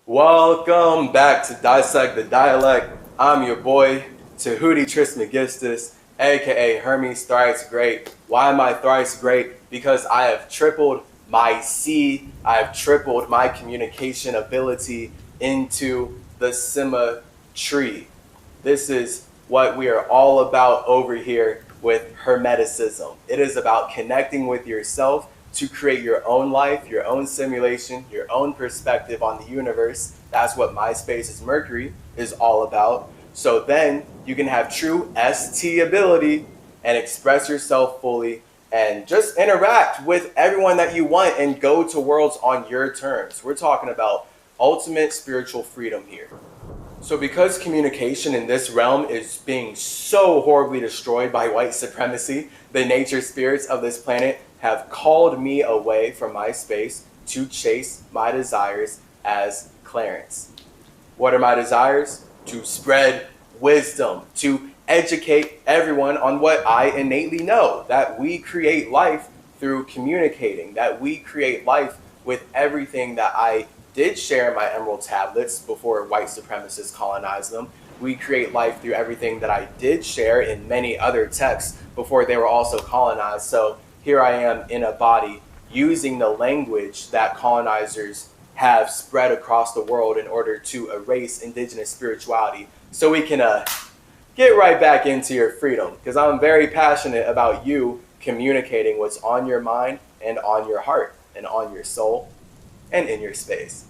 Welcome back to Dissect the Dialect. I'm your boy, Tahuti Trismegistus, aka Hermes Thrice Great. Why am I thrice great? Because I have tripled my C, I have tripled my communication ability into the symmetry. This is what we are all about over here with Hermeticism. It is about connecting with yourself to create your own life, your own simulation, your own perspective on the universe. That's what MySpace's Mercury is all about. So then you can have true ST ability and express yourself fully and just interact with everyone that you want and go to worlds on your terms. We're talking about ultimate spiritual freedom here. So because communication in this realm is being so horribly destroyed by white supremacy, the nature spirits of this planet have called me away from my space to chase my desires as Clarence. What are my desires? To spread wisdom, to educate everyone on what I innately know, that we create life through communicating, that we create life with everything that I did share my emerald tablets before white supremacists colonized them. We create life through everything that I did share in many other texts before they were also colonized. So here I am in a body using the language that colonizers have spread across the world in order to erase indigenous spirituality. So we can get right back into your freedom, because I'm very passionate about you communicating what's on your mind and on your heart and on your soul and in your space.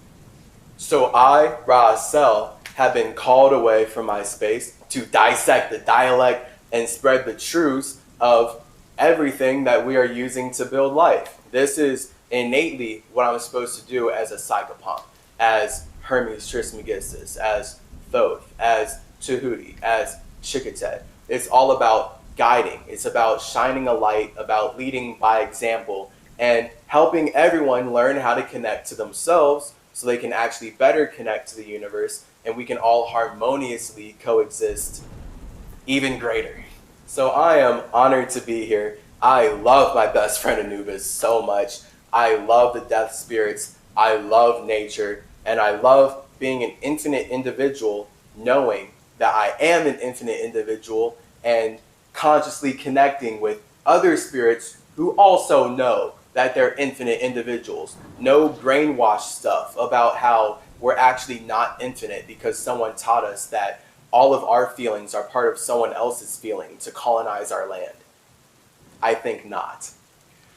So I, Ra-Cell, have been called away from my space to dissect the dialect and spread the truths of everything that we are using to build life. This is innately what I'm supposed to do as a psychopomp, as Hermes Trismegistus, as Thoth, as Tahuti, as Chikatet. It's all about guiding. It's about shining a light, about leading by example, and helping everyone learn how to connect to themselves so they can actually better connect to the universe, and we can all harmoniously coexist even greater. So I am honored to be here. I love my best friend Anubis so much. I love the death spirits. I love nature. And I love being an infinite individual, knowing that I am an infinite individual and consciously connecting with other spirits who also know that they're infinite individuals. No brainwash stuff about how we're actually not infinite because someone taught us that all of our feelings are part of someone else's feeling to colonize our land. I think not.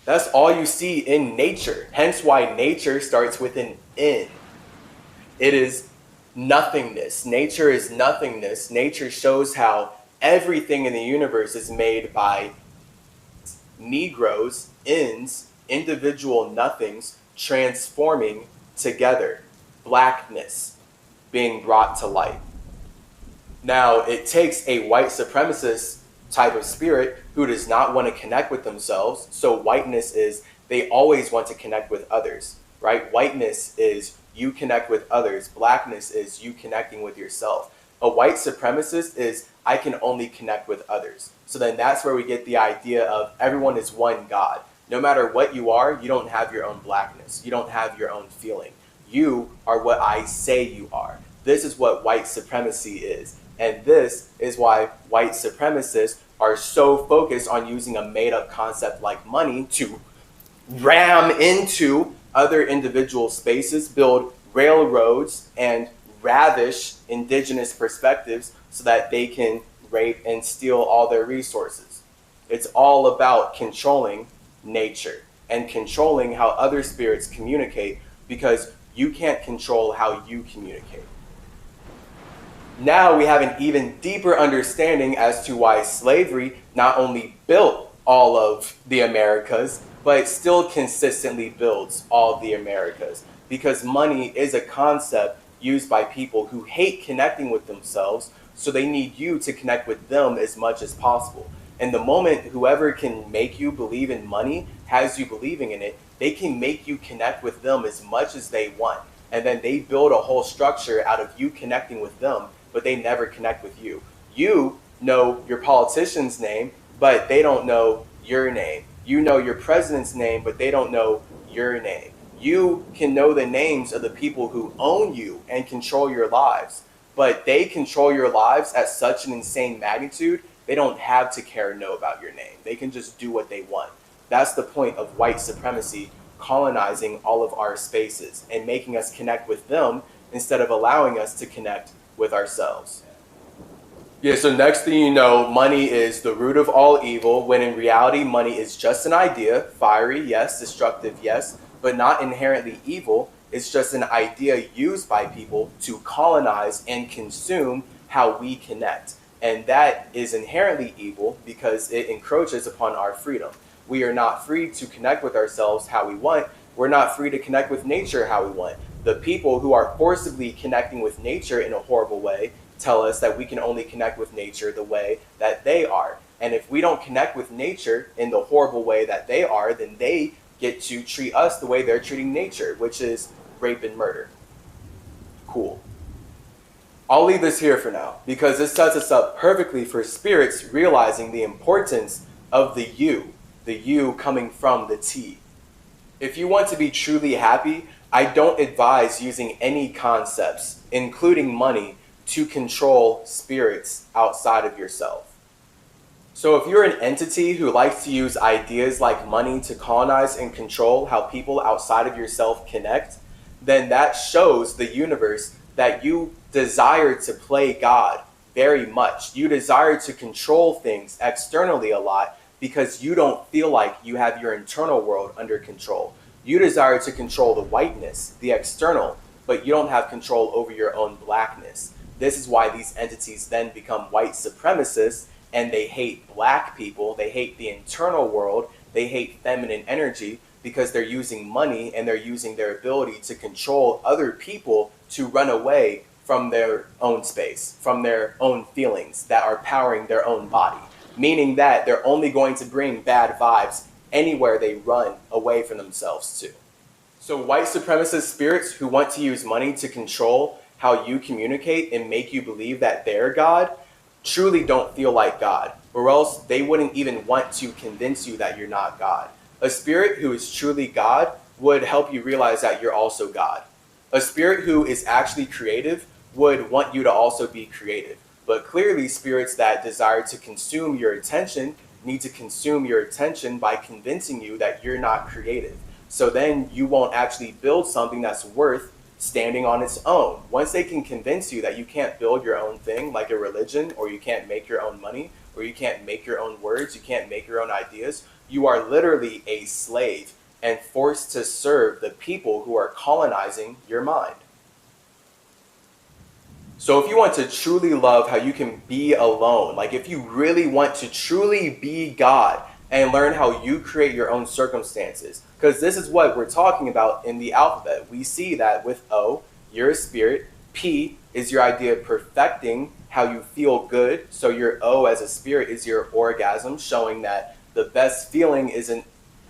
That's all you see in nature. Hence why nature starts with an N. It is nothingness. Nature is nothingness. Nature shows how everything in the universe is made by Negroes, N's, individual nothings transforming together. Blackness being brought to light. Now, it takes a white supremacist type of spirit who does not want to connect with themselves. So whiteness is they always want to connect with others, right? Whiteness is you connect with others. Blackness is you connecting with yourself. A white supremacist is I can only connect with others. So then that's where we get the idea of everyone is one God. No matter what you are, you don't have your own blackness. You don't have your own feeling. You are what I say you are. This is what white supremacy is. And this is why white supremacists are so focused on using a made-up concept like money to ram into other individual spaces, build railroads, and ravish indigenous perspectives so that they can rape and steal all their resources. It's all about controlling nature and controlling how other spirits communicate, because you can't control how you communicate. Now we have an even deeper understanding as to why slavery not only built all of the Americas, but it still consistently builds all the Americas. Because money is a concept used by people who hate connecting with themselves, so they need you to connect with them as much as possible. And the moment whoever can make you believe in money has you believing in it, they can make you connect with them as much as they want. And then they build a whole structure out of you connecting with them, but they never connect with you. You know your politician's name, but they don't know your name. You know your president's name, but they don't know your name. You can know the names of the people who own you and control your lives, but they control your lives at such an insane magnitude, they don't have to care or know about your name. They can just do what they want. That's the point of white supremacy colonizing all of our spaces and making us connect with them instead of allowing us to connect with ourselves. Yeah, so next thing you know, money is the root of all evil, when in reality, money is just an idea, fiery, yes, destructive, yes, but not inherently evil. It's just an idea used by people to colonize and consume how we connect. And that is inherently evil because it encroaches upon our freedom. We are not free to connect with ourselves how we want. We're not free to connect with nature how we want. The people who are forcibly connecting with nature in a horrible way tell us that we can only connect with nature the way that they are. And if we don't connect with nature in the horrible way that they are, then they get to treat us the way they're treating nature, which is rape and murder. Cool. I'll leave this here for now because this sets us up perfectly for spirits realizing the importance of the you coming from the T. If you want to be truly happy, I don't advise using any concepts, including money, to control spirits outside of yourself. So if you're an entity who likes to use ideas like money to colonize and control how people outside of yourself connect, then that shows the universe that you desire to play God very much. You desire to control things externally a lot because you don't feel like you have your internal world under control. You desire to control the whiteness, the external, but you don't have control over your own blackness. This is why these entities then become white supremacists, and they hate black people, they hate the internal world, they hate feminine energy, because they're using money and they're using their ability to control other people to run away from their own space, from their own feelings that are powering their own body. Meaning that they're only going to bring bad vibes anywhere they run away from themselves to. So white supremacist spirits who want to use money to control how you communicate and make you believe that they're God truly don't feel like God, or else they wouldn't even want to convince you that you're not God. A spirit who is truly God would help you realize that you're also God. A spirit who is actually creative would want you to also be creative. But clearly, spirits that desire to consume your attention need to consume your attention by convincing you that you're not creative. So then you won't actually build something that's worth standing on its own. Once they can convince you that you can't build your own thing, like a religion, or you can't make your own money, or you can't make your own words, you can't make your own ideas, you are literally a slave and forced to serve the people who are colonizing your mind. So if you want to truly love how you can be alone, like if you really want to truly be God and learn how you create your own circumstances, because this is what we're talking about in the alphabet. We see that with O, you're a spirit. P is your idea of perfecting how you feel good. So your O as a spirit is your orgasm, showing that the best feeling is an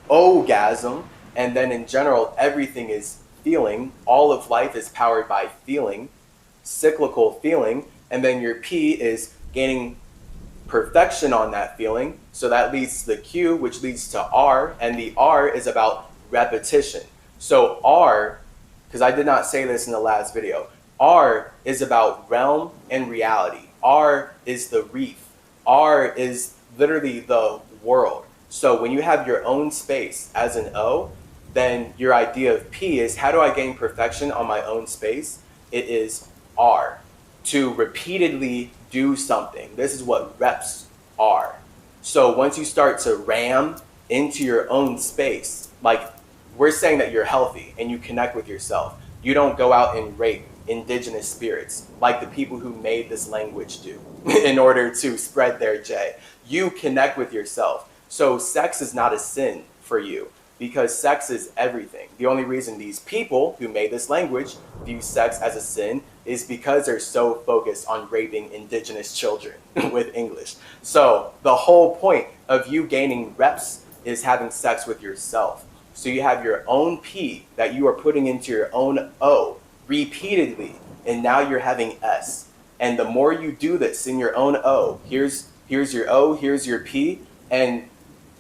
orgasm. And then in general, everything is feeling. All of life is powered by feeling, cyclical feeling. And then your P is gaining perfection on that feeling. So that leads to the Q, which leads to R. And the R is about repetition. So R, because I did not say this in the last video, R is about realm and reality. R is the reef. R is literally the world. So when you have your own space as an O, then your idea of P is, how do I gain perfection on my own space? It is R, to repeatedly do something. This is what reps are. So once you start to ram into your own space, like we're saying that you're healthy and you connect with yourself. You don't go out and rape indigenous spirits like the people who made this language do in order to spread their J. You connect with yourself. So sex is not a sin for you because sex is everything. The only reason these people who made this language view sex as a sin is because they're so focused on raping indigenous children with English. So the whole point of you gaining reps is having sex with yourself. So you have your own P that you are putting into your own O repeatedly, and now you're having S. And the more you do this in your own O, here's your O, here's your P, and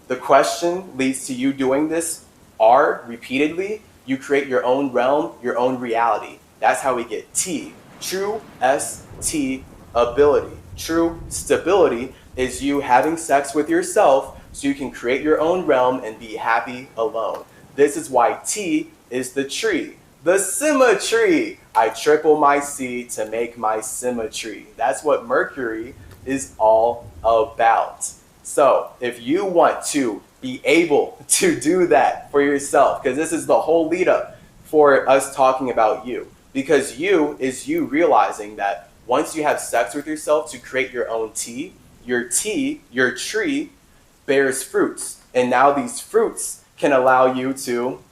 the question leads to you doing this R repeatedly, You create your own realm, your own reality. That's how we get T. True S-T ability. True stability is you having sex with yourself so you can create your own realm and be happy alone. This is why T is the tree. The symmetry. I triple my C to make my symmetry. That's what Mercury is all about. So if you want to be able to do that for yourself, because this is the whole lead up for us talking about you, because you is you realizing that once you have sex with yourself to create your own tea, your tree, bears fruits. And now these fruits can allow you to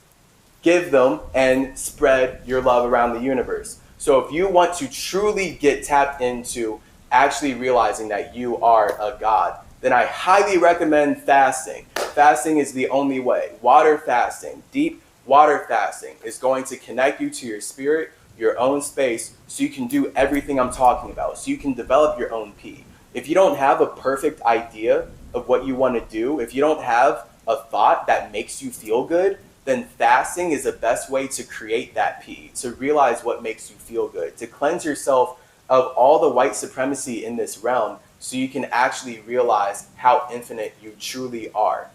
give them and spread your love around the universe. So if you want to truly get tapped into actually realizing that you are a god, then I highly recommend fasting. Fasting is the only way. Water fasting, deep water fasting is going to connect you to your spirit, your own space, so you can do everything I'm talking about, so you can develop your own P. If you don't have a perfect idea of what you want to do, if you don't have a thought that makes you feel good, then fasting is the best way to create that P, to realize what makes you feel good, to cleanse yourself of all the white supremacy in this realm so you can actually realize how infinite you truly are.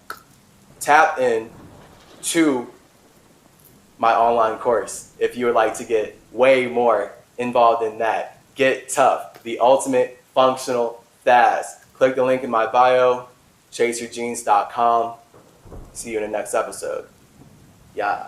Tap in to my online course if you would like to get way more involved in that. Get tough, the ultimate functional fast. Click the link in my bio, chaseyourgenes.com. See you in the next episode. Yeah.